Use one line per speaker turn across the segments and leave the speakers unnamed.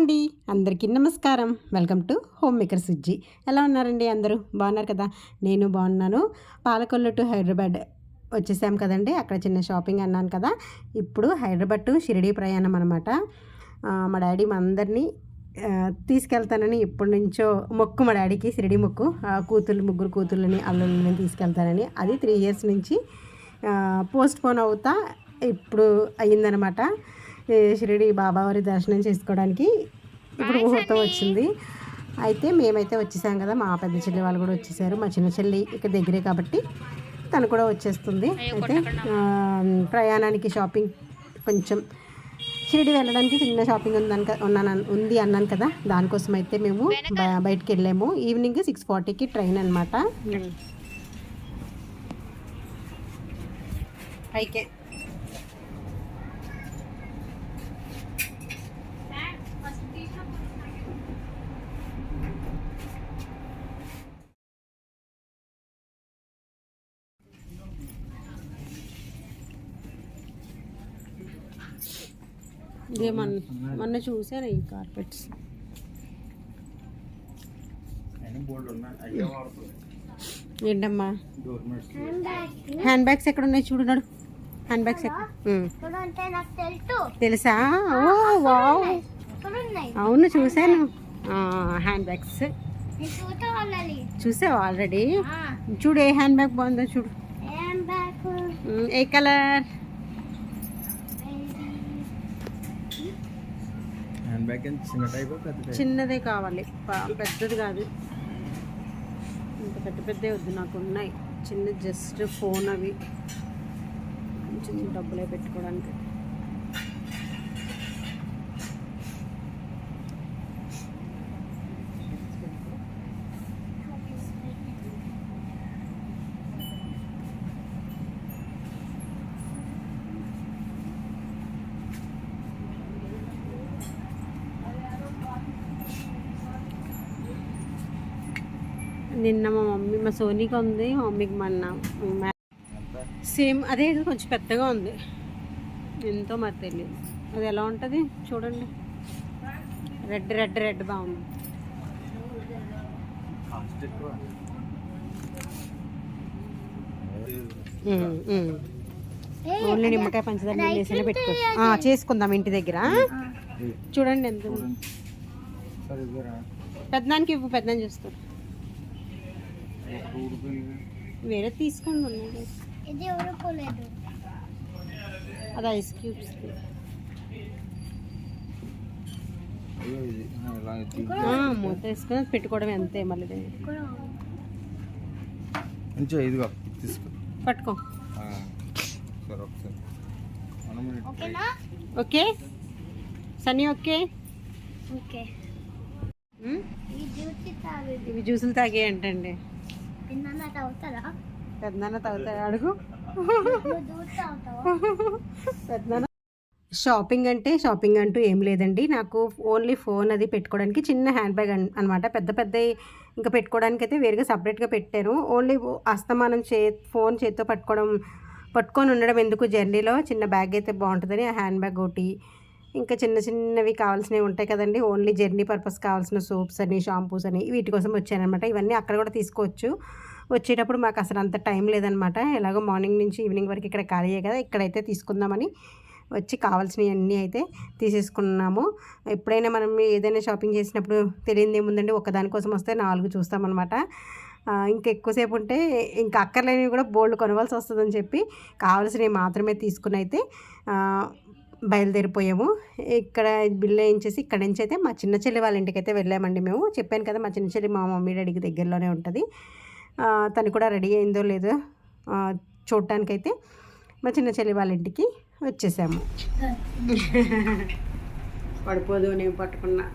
అండి, అందరికీ నమస్కారం. Welcome to home maker Sujji. ఎలా ఉన్నారండి అందరూ? బాగున్నారు కదా? నేను బాగున్నాను. పాలకొల్లు టు హైదరాబాద్ వచ్చేసాం కదండి. అక్కడ చిన్న షాపింగ్ అన్నాను కదా. ఇప్పుడు హైదరాబాద్ టు షిరిడీ ప్రయాణం అనమాట. మా డాడీ మా అందరినీ తీసుకెళ్తానని ఎప్పటి నుంచో మొక్కు, మా డాడీకి షిరిడీ మొక్కు. ముగ్గురు కూతుర్లని అల్లుళ్ళని తీసుకెళ్తానని. అది 3 years నుంచి పోస్ట్ పోన్ అవుతా ఇప్పుడు అయ్యిందనమాట. షిరిడి బాబావారి దర్శనం చేసుకోవడానికి ఇప్పుడు ముహూర్తం వచ్చింది. అయితే మేమైతే వచ్చేసాం కదా. మా పెద్ద చెల్లి వాళ్ళు కూడా వచ్చేసారు. మా చిన్న చెల్లి ఇక్కడ దగ్గరే కాబట్టి తను కూడా వచ్చేస్తుంది. అయితే ప్రయాణానికి షాపింగ్ కొంచెం షిరిడి వెళ్ళడానికి చిన్న షాపింగ్ ఉంది అన్నాను కదా. దానికోసం అయితే మేము బయటికి వెళ్ళాము. ఈవినింగ్ 6:40కి ట్రైన్ అనమాట. పైకే ఇదే మొన్న చూసాను ఈ కార్పెట్స్. ఏంటమ్మా హ్యాండ్ బ్యాగ్స్ ఎక్కడ ఉన్నాయి చూడున్నాడు. హ్యాండ్ బ్యాగ్స్ తెలుసా? ఓ వావ్, అవును చూసాను. హ్యాండ్ బ్యాగ్స్ చూసావు ఆల్రెడీ? చూడు ఏ హ్యాండ్ బ్యాగ్ బాగుందో చూడు. ఏ కలర్? చిన్నదే కావాలి, పెద్దది కాదు. ఇంత పెద్దదే వద్దు, నాకు ఉన్నాయి చిన్న, జస్ట్ ఫోన్ అవి చిన్న డబ్బులే పెట్టుకోవడానికి. నిన్న మా మమ్మీ, మా సోనీకి ఉంది, మా మమ్మీకి మొన్న సేమ్ అదే, కొంచెం పెద్దగా ఉంది. ఎంతో మరి తెలియదు అది ఎలా ఉంటుంది చూడండి. రెడ్ రెడ్ రెడ్ బాగుంది. ఓన్లీ నిమ్మకాయ పంచదార వేసిన పెట్టుకో. చేసుకుందాం ఇంటి దగ్గర. చూడండి ఎంత పెద్దదానికి ఇవ్వు, పెద్దదాన్ని చూస్తారు. వేరే తీసుకోండి ఉన్నది. అది ఐస్ క్యూబ్స్. మూత వేసుకొని పెట్టుకోవడం అంతే. మళ్ళీ పట్టుకో. Okay Sunny, okay. ఇవి జ్యూసులు తాగే అంటండి. పెద్దనాన్న తాగుతాడు అడుగు. పెద్దనాన్న షాపింగ్ అంటూ ఏం లేదండి. నాకు ఓన్లీ ఫోన్ అది పెట్టుకోవడానికి చిన్న హ్యాండ్ బ్యాగ్ అనమాట. పెద్ద ఇంకా పెట్టుకోవడానికి అయితే వేరుగా సపరేట్గా పెట్టాను. ఓన్లీ అస్తమానం ఫోన్ చేతితో పట్టుకొని ఉండడం ఎందుకు, జర్నీలో చిన్న బ్యాగ్ అయితే బాగుంటుందని ఆ హ్యాండ్ బ్యాగ్ ఒకటి. ఇంకా చిన్నవి కావాల్సినవి ఉంటాయి కదండి, ఓన్లీ జర్నీ పర్పస్ కావాల్సిన సోప్స్ అని, షాంపూస్ అని, వీటి కోసం వచ్చానమాట. ఇవన్నీ అక్కడ కూడా తీసుకోవచ్చు. వచ్చేటప్పుడు మాకు అసలు అంత టైం లేదనమాట. ఎలాగో మార్నింగ్ నుంచి ఈవినింగ్ వరకు ఇక్కడ ఖాళీయే కదా, ఇక్కడైతే తీసుకుందామని వచ్చి కావాల్సినవి అన్నీ అయితే తీసేసుకున్నాము. ఎప్పుడైనా మనం ఏదైనా షాపింగ్ చేసినప్పుడు తెలియదు ఏముందండి, ఒకదానికోసం వస్తే 4 చూస్తామన్నమాట. ఇంకా ఎక్కువసేపు ఉంటే ఇంకా అక్కర్లేనివి కూడా బోల్డ్ కొనవలసి వస్తుందని చెప్పి కావాల్సినవి మాత్రమే తీసుకుని అయితే బయలుదేరిపోయాము. ఇక్కడ బిల్ వేయించేసి ఇక్కడ నుంచి అయితే మా చిన్న చెల్లి వాళ్ళ ఇంటికి అయితే వెళ్ళామండి. మేము చెప్పాను కదా, మా చిన్న చెల్లి మా మమ్మీ డాడీకి దగ్గరలోనే ఉంటుంది. తను కూడా రెడీ అయిందో లేదో చూడటానికైతే మా చిన్న చెల్లి వాళ్ళ ఇంటికి వచ్చేసాము. పడిపోదు నేను పట్టుకున్నా.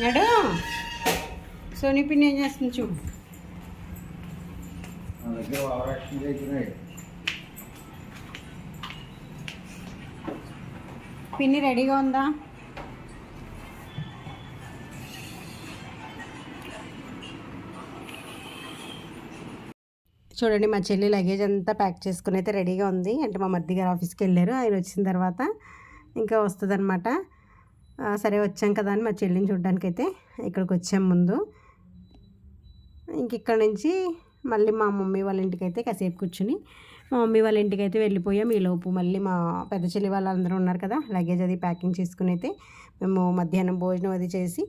నడు, సోనీ పిన్ని ఏం చేస్తుంది చూడు. పిన్ని రెడీగా ఉందా? చూడండి మా చెల్లి లగేజ్ అంతా ప్యాక్ చేసుకుని అయితే రెడీగా ఉంది. అంటే మా మరిది గారు ఆఫీస్కి వెళ్ళారు. ఆయన వచ్చిన తర్వాత ఇంకా వస్తుందన్నమాట. సరే వచ్చాం కదా అని మా చెల్లిని చూడడానికి అయితే ఇక్కడికి వచ్చాం ముందు. ఇంక ఇక్కడ నుంచి మళ్ళీ మా మమ్మీ వాళ్ళ ఇంటికి అయితే కాసేపు కూర్చుని మా మమ్మీ వాళ్ళ ఇంటికి అయితే వెళ్ళిపోయాం. ఈలోపు మళ్ళీ మా పెద్ద చెల్లి వాళ్ళందరూ ఉన్నారు కదా, లగేజ్ అది ప్యాకింగ్ చేసుకుని అయితే మేము మధ్యాహ్నం భోజనం అది చేసి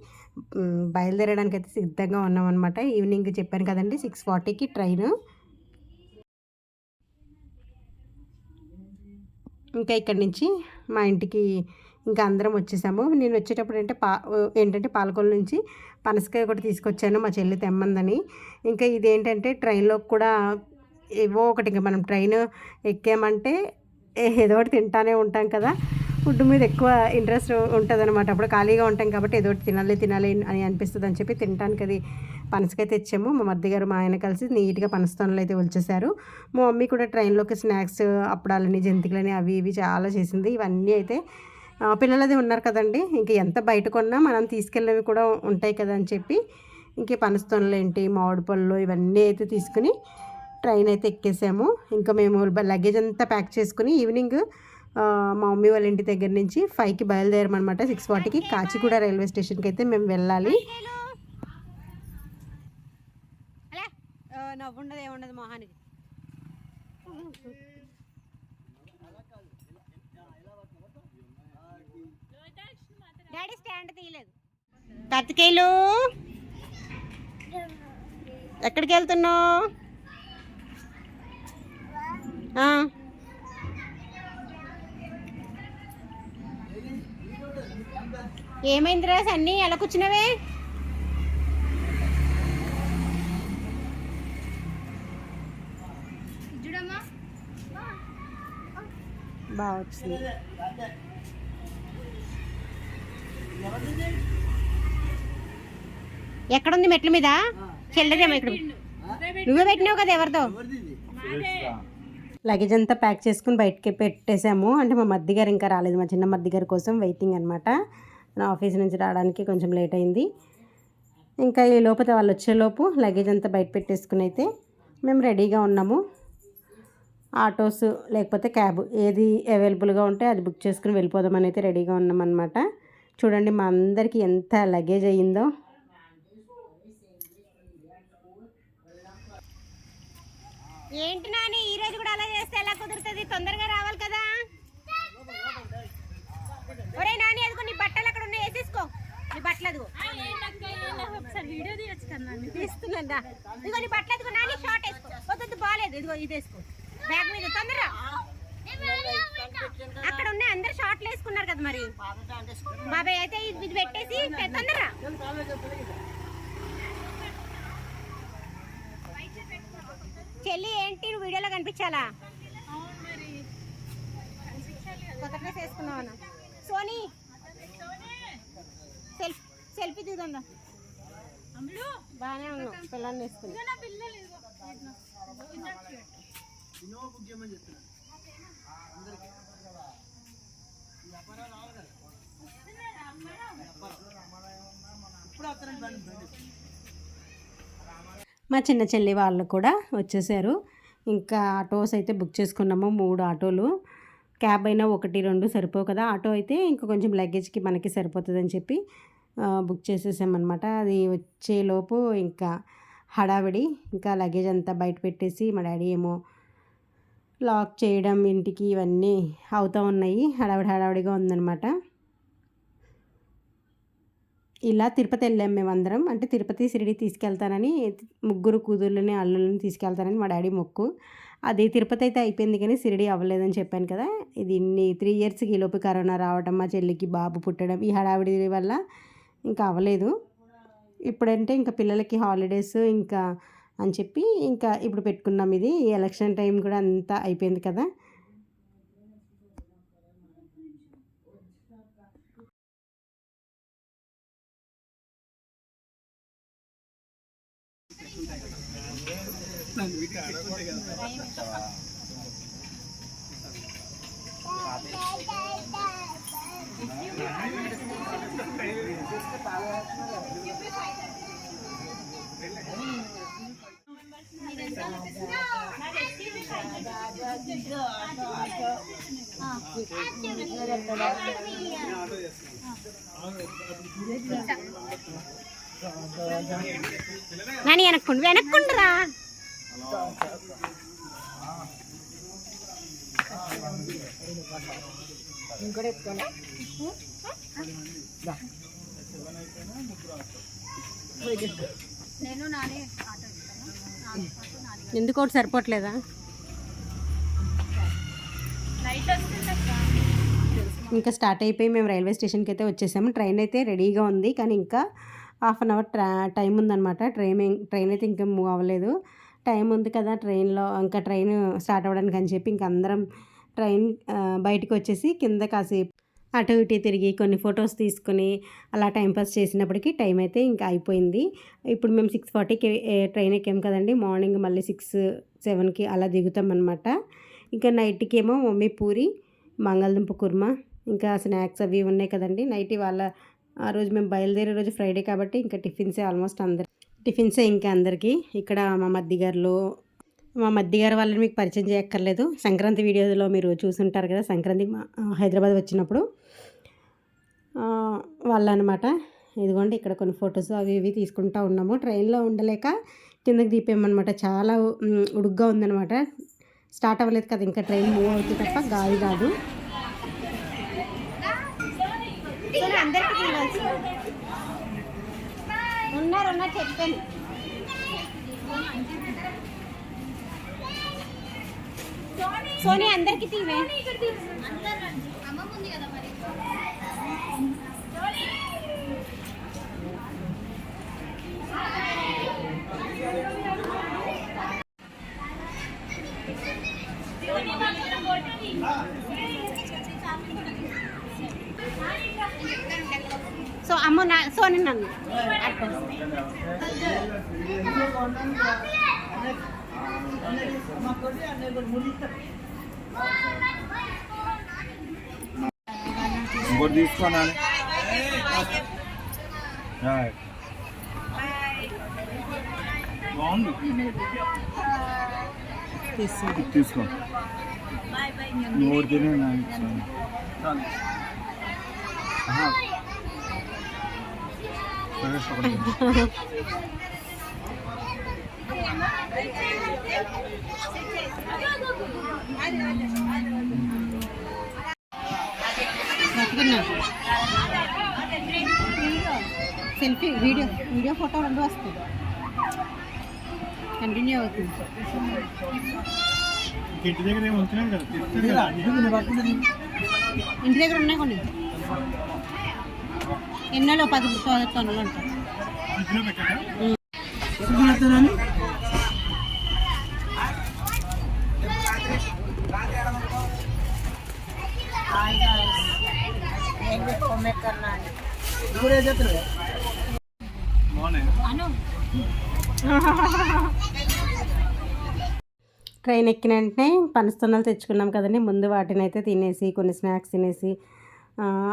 బయలుదేరడానికి అయితే సిద్ధంగా ఉన్నామన్నమాట. ఈవినింగ్ చెప్పాను కదండి 6:40కి ట్రైన్. ఇంకా ఇక్కడి నుంచి మా ఇంటికి ఇంకా అందరం వచ్చేసాము. నేను వచ్చేటప్పుడు ఏంటంటే పాలకొల్లు నుంచి పనసకాయ కూడా తీసుకొచ్చాను మా చెల్లి తెమ్మందని. ఇంకా ఇదేంటంటే ట్రైన్లో కూడా ఏవో ఒకటి, ఇంకా మనం ట్రైన్ ఎక్కామంటే ఏదో ఒకటి తింటానే ఉంటాం కదా, ఫుడ్ మీద ఎక్కువ ఇంట్రెస్ట్ ఉంటుంది అనమాట. అప్పుడు ఖాళీగా ఉంటాం కాబట్టి ఏదో ఒకటి తినాలి అని అనిపిస్తుంది అని చెప్పి తినడానికి అది పనసకాయ తెచ్చాము. మా మరిది గారు మా ఆయన కలిసి నీట్గా పనసతోనలు అయితే వచ్చేసారు. మా మమ్మీ కూడా ట్రైన్లోకి స్నాక్స్, అప్పడాలని, జంతికలని అవి ఇవి చాలా చేసింది. ఇవన్నీ అయితే పిల్లలది ఉన్నారు కదండి, ఇంక ఎంత బయట కొన్నా మనం తీసుకెళ్ళినవి కూడా ఉంటాయి కదా అని చెప్పి ఇంక పనసతోనలు ఏంటి, మామిడి పళ్ళు ఇవన్నీ అయితే తీసుకుని ట్రైన్ అయితే ఎక్కేసాము. ఇంకా మేము లగేజ్ అంతా ప్యాక్ చేసుకుని ఈవినింగ్ మా మమ్మీ వాళ్ళ ఇంటి దగ్గర నుంచి 5కి బయలుదేరమన్నమాట. 6:40కి కాచిగూడ రైల్వే స్టేషన్కి అయితే మేము వెళ్ళాలి. నవ్వుండదు ఏముండదు మొహానికి. డాడీ స్టాండ్ తీయలేదు. కార్తికేయులు ఎక్కడికి వెళ్తున్నావు? ఏమైందిరా సన్నీ, ఎలా కూర్చున్నావే? బాగా వచ్చింది. ఎక్కడుంది? మెట్ల మీద చెల్లదేమో. ఇక్కడ నువ్వే పెట్టినావు కదా, ఎవరితో? లగేజ్ అంతా ప్యాక్ చేసుకుని బయటకి పెట్టేసాము. అంటే మా మరిది గారు ఇంకా రాలేదు, మా చిన్న మరిది గారి కోసం వెయిటింగ్ అనమాట. నా ఆఫీస్ నుంచి రావడానికి కొంచెం లేట్ అయింది. ఇంకా ఈ లోపల వాళ్ళు వచ్చేలోపు లగేజ్ అంతా బయట పెట్టేసుకుని అయితే మేము రెడీగా ఉన్నాము. ఆటోస్ లేకపోతే క్యాబ్ ఏది అవైలబుల్గా ఉంటే అది బుక్ చేసుకుని వెళ్ళిపోదామని అయితే రెడీగా ఉన్నామన్నమాట. చూడండి మా అందరికీ ఎంత లగేజ్ అయ్యిందో. ఏంటి నాని, ఈరోజు కూడా అలా చేస్తే ఎలా కుదురుతుంది? తొందరగా రావాలి కదా. ఒరే నాని, అదిగో నీ బట్టలు అక్కడ ఉన్నాయి, వేసేసుకో నీ బట్టలు. అదిగో తీస్తున్నా, ఇదిగో నీ బట్టలు. అదిగో నాని, షార్ట్ వేసుకో. వద్దు బాగాలేదు, ఇదిగో ఇది వేసుకో బ్యాగ్ మీద. తొందరగా అక్కడ ఉన్నాయి, అందరు షార్ట్లు వేసుకున్నారు కదా. మరి బాబాయ్ అయితే ఇది పెట్టేసి తొందరగా. చెల్లి ఏంటి నువ్వు వీడియోలో కనిపించాలా? కొత్త డ్రెస్ వేసుకున్నావా? సోనీ సెల్ఫీ దిగుదా? బాగానే ఉన్నావు, పిల్లల్ని వేసుకుని. మా చిన్న చెల్లి వాళ్ళు కూడా వచ్చేసారు. ఇంకా ఆటోస్ అయితే బుక్ చేసుకున్నాము, 3 ఆటోలు. క్యాబ్ అయినా 1, 2 సరిపోవు కదా, ఆటో అయితే ఇంకా కొంచెం లగేజ్కి మనకి సరిపోతుందని చెప్పి బుక్ చేసేసామన్నమాట. అది వచ్చేలోపు ఇంకా హడావిడి, ఇంకా లగేజ్ అంతా బయట పెట్టేసి మా డాడీ ఏమో లాక్ చేయడం ఇంటికి ఇవన్నీ అవుతూ ఉన్నాయి. హడావిడిగా ఉందన్నమాట. ఇలా తిరుపతి వెళ్ళాం మేమందరం. అంటే తిరుపతి షిరిడి తీసుకెళ్తానని, 3 కూతుర్లని అల్లుళ్ళని తీసుకెళ్తానని మా డాడీ మొక్కు. అది తిరుపతి అయితే అయిపోయింది కానీ షిరిడి అవ్వలేదని చెప్పాను కదా. ఇది ఇన్ని 3 ఇయర్స్కి ఈలోపు కరోనా రావడం, మా చెల్లికి బాబు పుట్టడం, ఈ హడావిడి వల్ల ఇంకా అవ్వలేదు. ఇప్పుడంటే ఇంకా పిల్లలకి హాలిడేస్ ఇంకా అని చెప్పి ఇంకా ఇప్పుడు పెట్టుకున్నాం. ఇది ఎలక్షన్ టైం కూడా అంతా అయిపోయింది కదా. నాని వెనక్కుండురా. ఇంకోటి ఎత్తుకోండి. ఎందుకు ఒకటి సరిపోవట్లేదా? ఇంకా స్టార్ట్ అయిపోయి మేము రైల్వే స్టేషన్కి అయితే వచ్చేసాము. ట్రైన్ అయితే రెడీగా ఉంది, కానీ ఇంకా హాఫ్ అన్ అవర్ టైం ఉందన్నమాట. ట్రైన్ అయితే ఇంకా మూవ్ అవ్వలేదు. టైం ఉంది కదా ట్రైన్లో, ఇంకా ట్రైన్ స్టార్ట్ అవ్వడానికి అని చెప్పి ఇంకా అందరం ట్రైన్ బయటకు వచ్చేసి కింద కాసేపు అటు ఇటు తిరిగి కొన్ని ఫొటోస్ తీసుకుని అలా టైంపాస్ చేసినప్పటికీ టైం అయితే ఇంకా అయిపోయింది. ఇప్పుడు మేము 6:40కి ట్రైన్ ఎక్కాము కదండి. మార్నింగ్ మళ్ళీ 6-7కి అలా దిగుతాం అనమాట. ఇంకా నైట్కి ఏమో మమ్మీ పూరి, బంగాళదుంప కుర్మా, ఇంకా స్నాక్స్ అవి ఉన్నాయి కదండి. నైట్ వాళ్ళ ఆ రోజు మేము బయలుదేరే రోజు ఫ్రైడే కాబట్టి ఇంకా టిఫిన్సే ఆల్మోస్ట్ టిఫిన్సే ఇంకా అందరికీ. ఇక్కడ మా మద్ది గారు వాళ్ళని మీకు పరిచయం చేయక్కర్లేదు. సంక్రాంతి వీడియోలో మీరు చూసుంటారు కదా, సంక్రాంతికి హైదరాబాద్ వచ్చినప్పుడు వాళ్ళు అనమాట. ఇదిగోండి ఇక్కడ కొన్ని ఫొటోస్ అవి ఇవి తీసుకుంటూ ఉన్నాము. ట్రైన్లో ఉండలేక కిందకి దింపామన్నమాట. చాలా ఉడుగ్గా ఉందన్నమాట. స్టార్ట్ అవ్వలేదు కదా, ఇంకా ట్రైన్ మూవ్ అవుతుంది తప్ప గాలి కాదు. ఉన్నారు చెప్పాను. సోనీ అందరికి తీవే. సో అమ్మ సోని నన్ను
ఇంకోటి తీసుకోనాలి. తీసుకో నోరు తినే
సెల్ఫీ వీడియో ఫోటో రెండు వస్తుంది, కంటిన్యూ అవుతుంది.
ఇంటి దగ్గర ఉంటున్నాం కదా,
ఇంటి దగ్గర ఉన్నాయి కొన్ని ఎన్నెలో 10 టన్నులు ఉంటాయి. ట్రైన్ ఎక్కిన వెంటనే పనస్తోనాలు తెచ్చుకున్నాం కదండి. ముందు వాటిని అయితే తినేసి కొన్ని స్నాక్స్ తినేసి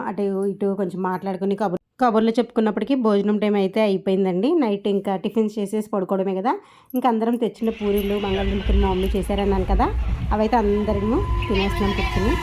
అటు ఇటు కొంచెం మాట్లాడుకుని కబుర్లు చెప్పుకున్నప్పటికీ భోజనం టైం అయితే అయిపోయిందండి. నైట్ ఇంకా టిఫిన్స్ చేసేసి పడుకోవడమే కదా. ఇంకా అందరం తెచ్చిన పూరీలు బంగాళదుంపలు మా మమ్మీ చేశారన్నాను కదా, అవైతే అందరము తినేస్తున్నాం కూర్చుని.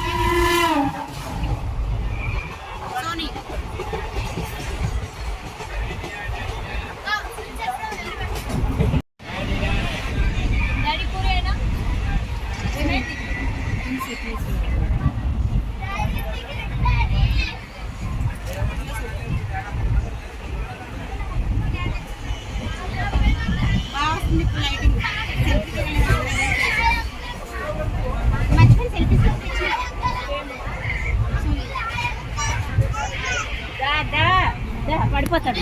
పడిపోతాడు.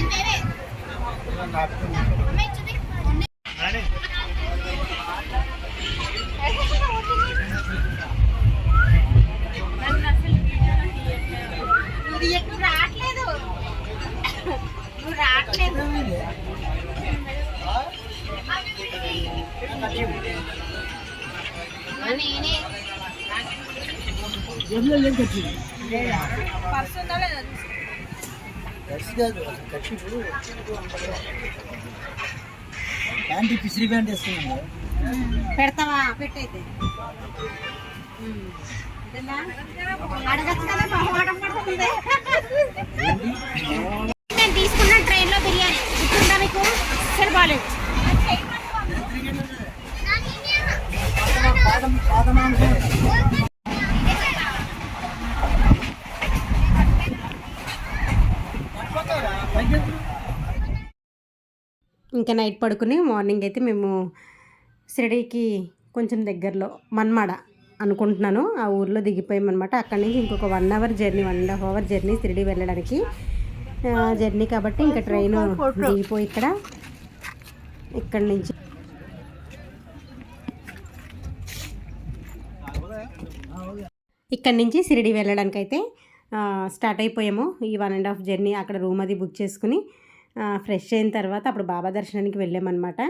నువ్వు రావట్లేదు
ప్యాంట్ పిసిరి ప్యాంట్ వేసుకున్నాను.
పెడతావా? పెట్టయితే
నేను తీసుకున్న ట్రైన్లో బిర్యానీ గుర్తుందా మీకు? అసలు బాగాలేదు.
పాత మాంసం
ఇంకా నైట్ పడుకుని మార్నింగ్ అయితే మేము షిరిడీకి కొంచెం దగ్గరలో మన్మాడ అనుకుంటున్నాను ఆ ఊర్లో దిగిపోయామన్నమాట. అక్కడి నుంచి ఇంకొక 1 hour journey, 1.5 hour journey Shirdi వెళ్ళడానికి జర్నీ కాబట్టి ఇంకా ట్రైన్ దిగిపోయి ఇక్కడి నుంచి షిరిడీ వెళ్ళడానికి అయితే స్టార్ట్ అయిపోయాము. ఈ 1.5 జర్నీ అక్కడ రూమ్ అది బుక్ చేసుకుని ఫ్రెష్ అయిన తర్వాత అప్పుడు బాబా దర్శనానికి వెళ్ళామన్నమాట.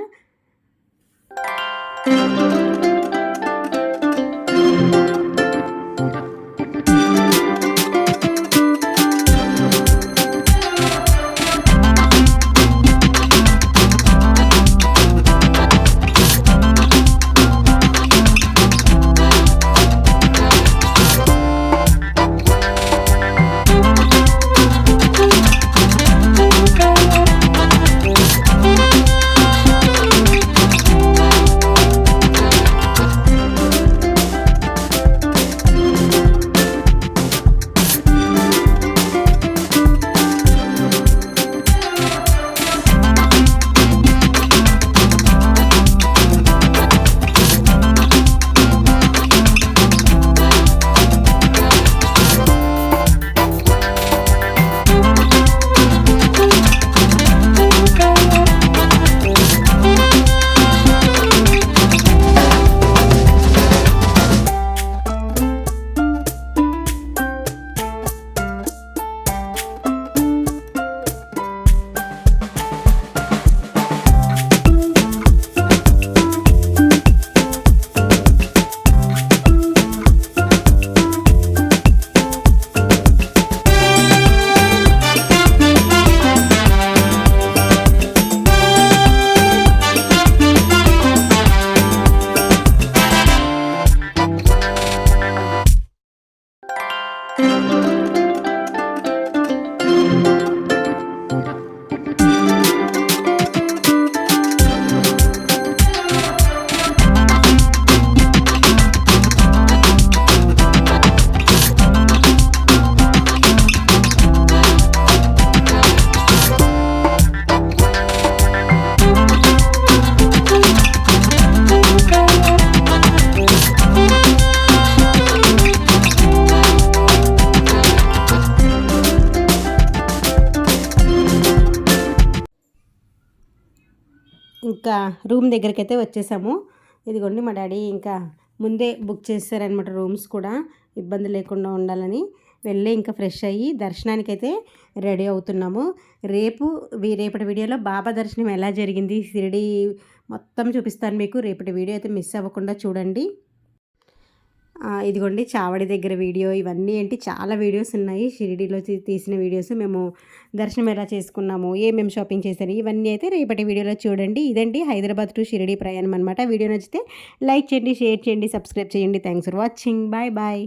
ఇంకా రూమ్ దగ్గరికి అయితే వచ్చేసాము. ఇదిగోండి మా డాడీ ఇంకా ముందే బుక్ చేశారనమాట రూమ్స్ కూడా ఇబ్బంది లేకుండా ఉండాలని. వెళ్ళి ఇంకా ఫ్రెష్ అయ్యి దర్శనానికి అయితే రెడీ అవుతున్నాము. రేపటి వీడియోలో బాబా దర్శనం ఎలా జరిగింది షిరిడీ మొత్తం చూపిస్తాను మీకు. రేపటి వీడియో అయితే మిస్ అవ్వకుండా చూడండి. ఇదిగోండి చావడి దగ్గర వీడియో, ఇవన్నీ ఏంటి చాలా వీడియోస్ ఉన్నాయి షిరిడీలో తీసిన వీడియోస్. మేము దర్శనం ఎలా చేసుకున్నాము, ఏమేమి షాపింగ్ చేశారు, ఇవన్నీ అయితే రేపటి వీడియోలో చూడండి. ఇదండి హైదరాబాద్ టు షిరిడీ ప్రయాణం అనమాట. వీడియో నచ్చితే లైక్ చేయండి, షేర్ చేయండి, సబ్స్క్రైబ్ చేయండి. Thanks for watching. Bye bye.